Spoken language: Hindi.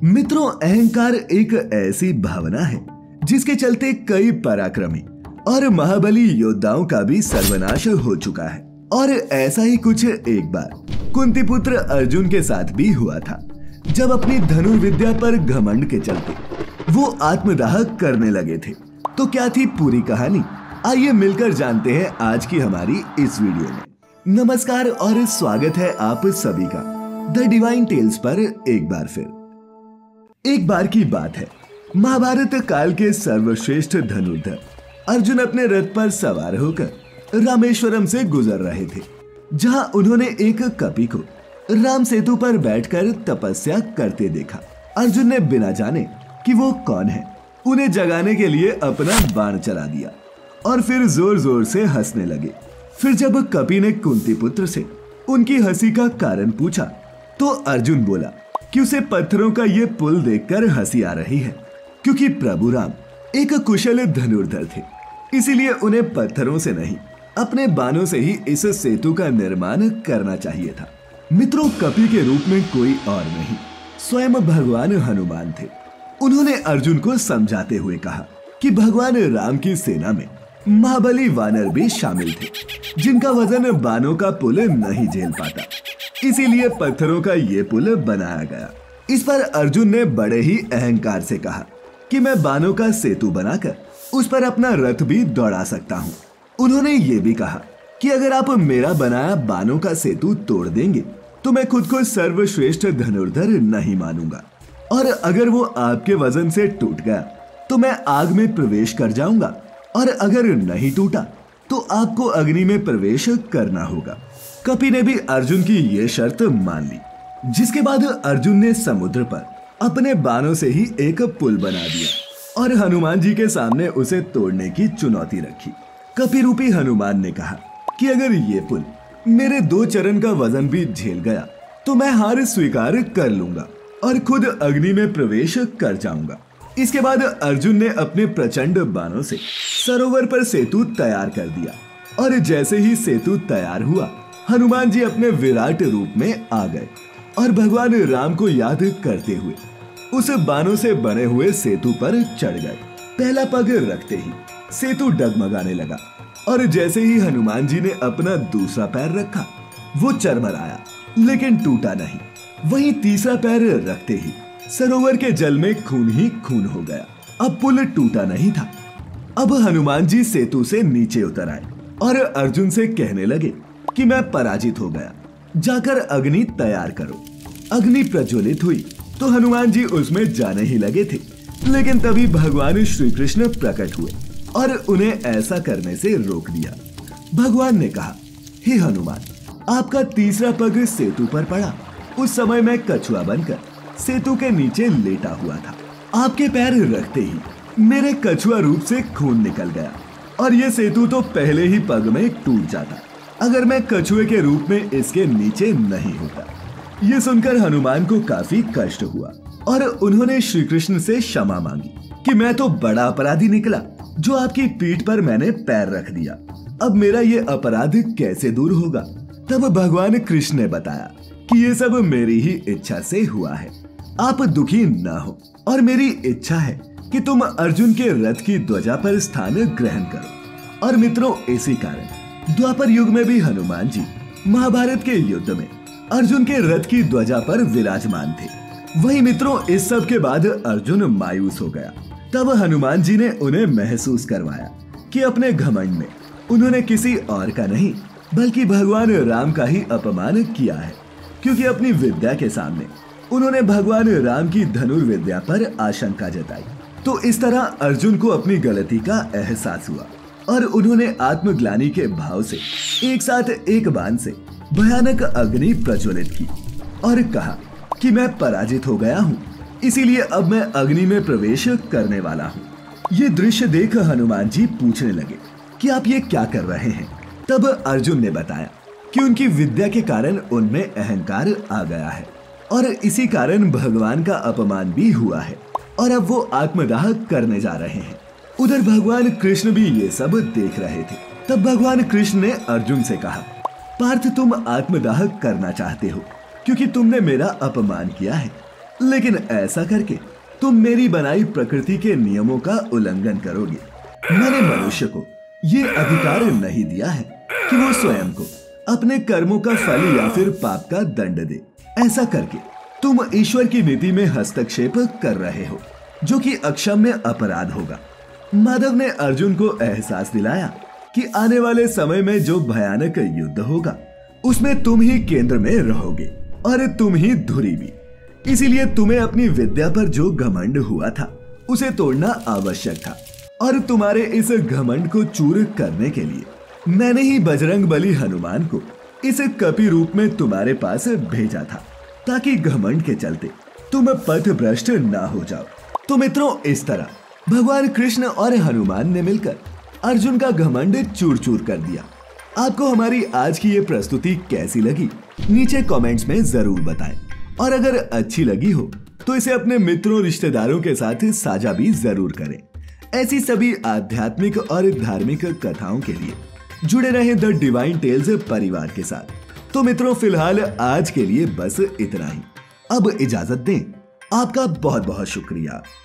मित्रों, अहंकार एक ऐसी भावना है जिसके चलते कई पराक्रमी और महाबली योद्धाओं का भी सर्वनाश हो चुका है। और ऐसा ही कुछ एक बार कुंती पुत्र अर्जुन के साथ भी हुआ था, जब अपनी धनुर्विद्या पर घमंड के चलते वो आत्मदाह करने लगे थे। तो क्या थी पूरी कहानी, आइए मिलकर जानते हैं आज की हमारी इस वीडियो में। नमस्कार और स्वागत है आप सभी का द डिवाइन टेल्स पर एक बार फिर। एक बार की बात है, महाभारत काल के सर्वश्रेष्ठ धनुर्धर अर्जुन अपने रथ पर सवार होकर रामेश्वरम से गुजर रहे थे, जहां उन्होंने एक कपि को राम सेतु पर बैठकर तपस्या करते देखा। अर्जुन ने बिना जाने कि वो कौन है, उन्हें जगाने के लिए अपना बाण चला दिया और फिर जोर जोर से हंसने लगे। फिर जब कपि ने कुंती पुत्र से उनकी हंसी का कारण पूछा, तो अर्जुन बोला कि उसे पत्थरों का ये पुल देखकर हंसी आ रही है, क्योंकि प्रभु राम एक कुशल धनुर्धर थे, इसीलिए उन्हें पत्थरों से नहीं अपने बाणों से ही इस सेतु का निर्माण करना चाहिए था। मित्रों, कपि के रूप में कोई और नहीं, स्वयं भगवान हनुमान थे। उन्होंने अर्जुन को समझाते हुए कहा कि भगवान राम की सेना में महाबली वानर भी शामिल थे, जिनका वजन बाणों का पुल नहीं झेल पाता, इसीलिए पत्थरों का ये पुल बनाया गया। इस पर अर्जुन ने बड़े ही अहंकार से कहा कि मैं बाणों का सेतु बनाकर उस पर अपना रथ भी दौड़ा सकता हूँ। उन्होंने ये भी कहा कि अगर आप मेरा बनाया बाणों का सेतु तोड़ देंगे तो मैं खुद को सर्वश्रेष्ठ धनुर्धर नहीं मानूंगा, और अगर वो आपके वजन से टूट गया तो मैं आग में प्रवेश कर जाऊंगा, और अगर नहीं टूटा तो आपको अग्नि में प्रवेश करना होगा। कपि ने भी अर्जुन की ये शर्त मान ली, जिसके बाद अर्जुन ने समुद्र पर अपने बाणों से ही एक पुल बना दिया और हनुमान जी के सामने उसे तोड़ने की चुनौती रखी। कपि रूपी हनुमान ने कहा कि अगर ये पुल मेरे 2 चरण का वजन भी झेल गया तो मैं हार स्वीकार कर लूंगा और खुद अग्नि में प्रवेश कर जाऊंगा। इसके बाद अर्जुन ने अपने प्रचंड बाणों से सरोवर पर सेतु तैयार कर दिया, और जैसे ही सेतु तैयार हुआ, हनुमान जी अपने विराट रूप में आ गए और भगवान राम को याद करते हुए उस बाणों से बने हुए सेतु पर चढ़ गए। पहला पग रखते ही सेतु डगमगाने लगा, और जैसे ही हनुमान जी ने अपना दूसरा पैर रखा, वो चरमराया लेकिन टूटा नहीं। वहीं तीसरा पैर रखते ही सरोवर के जल में खून ही खून हो गया। अब पुल टूटा नहीं था। अब हनुमान जी सेतु से नीचे उतर आए और अर्जुन से कहने लगे कि मैं पराजित हो गया, जाकर अग्नि तैयार करो। अग्नि प्रज्वलित हुई तो हनुमान जी उसमें जाने ही लगे थे, लेकिन तभी भगवान श्री कृष्ण प्रकट हुए और उन्हें ऐसा करने से रोक दिया। भगवान ने कहा, हे हनुमान, आपका तीसरा पग सेतु पर पड़ा। उस समय मैं कछुआ बनकर सेतु के नीचे लेटा हुआ था। आपके पैर रखते ही मेरे कछुआ रूप से खून निकल गया, और ये सेतु तो पहले ही पग में टूट जाता अगर मैं कछुए के रूप में इसके नीचे नहीं होता। ये सुनकर हनुमान को काफी कष्ट हुआ और उन्होंने श्री कृष्ण से क्षमा मांगी कि मैं तो बड़ा अपराधी निकला जो आपकी पीठ पर मैंने पैर रख दिया। अब मेरा ये अपराध कैसे दूर होगा? तब भगवान कृष्ण ने बताया कि ये सब मेरी ही इच्छा से हुआ है, आप दुखी ना हो, और मेरी इच्छा है कि तुम अर्जुन के रथ की ध्वजा पर स्थान ग्रहण करो। और मित्रों, इसी कारण द्वापर युग में भी हनुमान जी महाभारत के युद्ध में अर्जुन के रथ की ध्वजा पर विराजमान थे। वही मित्रों, इस सब के बाद अर्जुन मायूस हो गया। तब हनुमान जी ने उन्हें महसूस करवाया कि अपने घमंड में उन्होंने किसी और का नहीं बल्कि भगवान राम का ही अपमान किया है, क्योंकि अपनी विद्या के सामने उन्होंने भगवान राम की धनुर्विद्या पर आशंका जताई। तो इस तरह अर्जुन को अपनी गलती का एहसास हुआ और उन्होंने आत्मग्लानि के भाव से एक साथ एक बाण से भयानक अग्नि प्रज्वलित की और कहा कि मैं पराजित हो गया हूँ, इसीलिए अब मैं अग्नि में प्रवेश करने वाला हूँ। ये दृश्य देख हनुमान जी पूछने लगे कि आप ये क्या कर रहे हैं? तब अर्जुन ने बताया कि उनकी विद्या के कारण उनमें अहंकार आ गया है और इसी कारण भगवान का अपमान भी हुआ है, और अब वो आत्मदाह करने जा रहे हैं। उधर भगवान कृष्ण भी ये सब देख रहे थे। तब भगवान कृष्ण ने अर्जुन से कहा, पार्थ, तुम आत्मदाह करना चाहते हो क्योंकि तुमने मेरा अपमान किया है। लेकिन ऐसा करके तुम मेरी बनाई प्रकृति के नियमों का उल्लंघन करोगे। मैंने मनुष्य को ये अधिकार नहीं दिया है कि वो स्वयं को अपने कर्मों का फल या फिर पाप का दंड दे। ऐसा करके तुम ईश्वर की नीति में हस्तक्षेप कर रहे हो, जो कि अक्षम्य अपराध होगा। माधव ने अर्जुन को एहसास दिलाया कि आने वाले समय में जो भयानक युद्ध होगा उसमें तुम ही केंद्र में रहोगे और तुम ही धुरी भी। इसीलिए तुम्हें अपनी विद्या पर जो घमंड हुआ था उसे तोड़ना आवश्यक था, और तुम्हारे इस घमंड को चूर करने के लिए मैंने ही बजरंग बली हनुमान को इस कपि रूप में तुम्हारे पास भेजा था, ताकि घमंड के चलते तुम पथ भ्रष्ट ना हो जाओ। तो मित्रों, इस तरह भगवान कृष्ण और हनुमान ने मिलकर अर्जुन का घमंड चूर चूर कर दिया। आपको हमारी आज की ये प्रस्तुति कैसी लगी नीचे कमेंट्स में जरूर बताएं, और अगर अच्छी लगी हो तो इसे अपने मित्रों रिश्तेदारों के साथ साझा भी जरूर करें। ऐसी सभी आध्यात्मिक और धार्मिक कथाओं के लिए जुड़े रहे द डिवाइन टेल्स परिवार के साथ। तो मित्रों, फिलहाल आज के लिए बस इतना ही। अब इजाजत दें। आपका बहुत बहुत शुक्रिया।